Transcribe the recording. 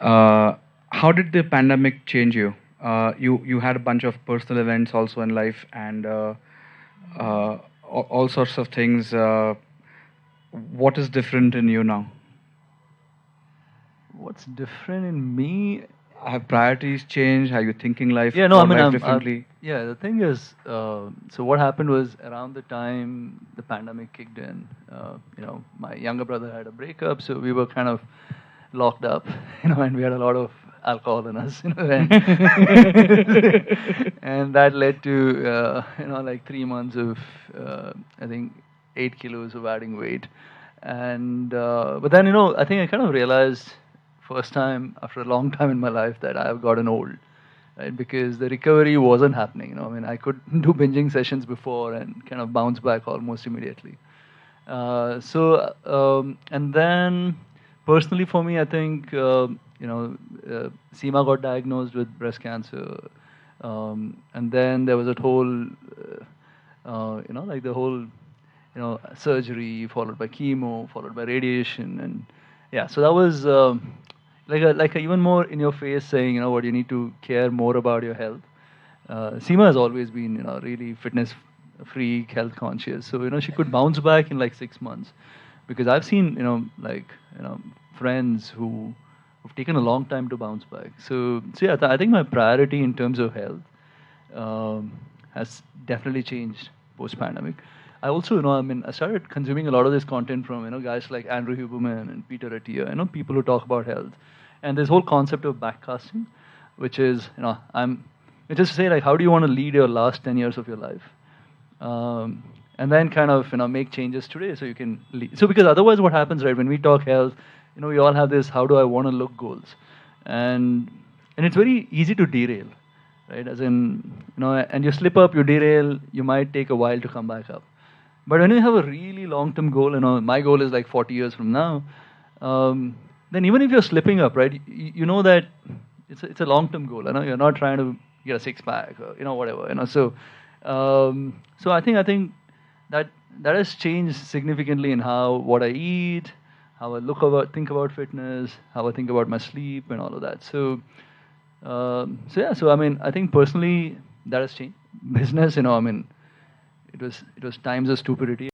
Uh, how did the pandemic change you? You had a bunch of personal events also in life, and all sorts of things. What is different in you now? What's different in me? Have priorities changed? Are you thinking life Yeah, no, I about mean, life I'm differently? yeah, the thing is, so what happened was around the time the pandemic kicked in, my younger brother had a breakup, so we were kind of locked up, and we had a lot of alcohol in us, and and that led to, like 3 months of, I think, 8 kilos of adding weight, and but then, I think I kind of realized first time after a long time in my life that I have gotten old, right? Because the recovery wasn't happening. I mean, I could do binging sessions before and kind of bounce back almost immediately. And then personally for me, I think, Seema got diagnosed with breast cancer. And then there was a whole, like the whole, surgery followed by chemo, followed by radiation. And yeah, so that was like a even more in your face saying, what you need to care more about your health. Seema has always been, really fitness freak, health conscious. So, she could bounce back in like 6 months. Because I've seen, friends who've taken a long time to bounce back. So yeah, I think my priority in terms of health has definitely changed post pandemic. I also, I mean, I started consuming a lot of this content from, guys like Andrew Huberman and Peter Attia, people who talk about health. And this whole concept of backcasting, which is, it's just to say, like, how do you want to lead your last 10 years of your life? And then kind of, make changes today so you can lead. So because otherwise what happens, right, when we talk health, we all have this, how do I want to look goals? And, and it's very easy to derail, right? As in, and you slip up, you derail, you might take a while to come back up. But when you have a really long-term goal, my goal is like 40 years from now, then even if you're slipping up, right, you know that it's a long-term goal. You're not trying to get a six-pack or whatever. So I think that that has changed significantly in how what I eat, how I think about fitness, how I think about my sleep, and all of that. So yeah, so I mean, I think personally that has changed. Business, I mean, it was times of stupidity.